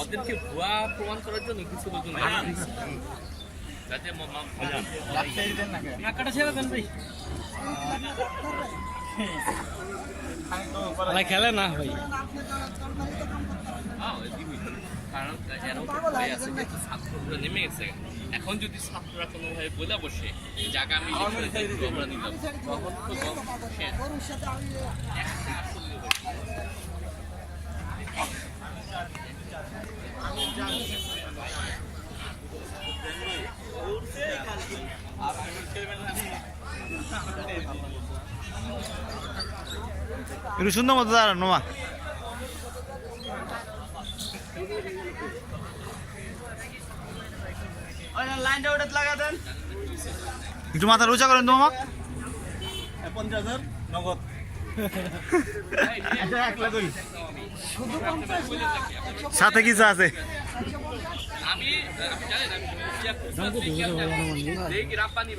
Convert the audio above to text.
ওদেরকে ভুয়া প্রমাণ করার জন্য কিছু বলছেন যাতে নাকাটা ছেড়ে দেন ভাই খেলে না ভাই কারণ ছাত্ররা নেমে গেছে এখন যদি ছাত্ররা কোনোভাবে বলে বসে যে আগামী আমরা নিলাম তখন একটু সুন্দর মতো দাঁড়ান নোমা একটু মাথা উঁচা করেন তো মামা 50,000 নগদ সাথে কিছু আছে আমি জানেন আমি দেখি রাব্বানি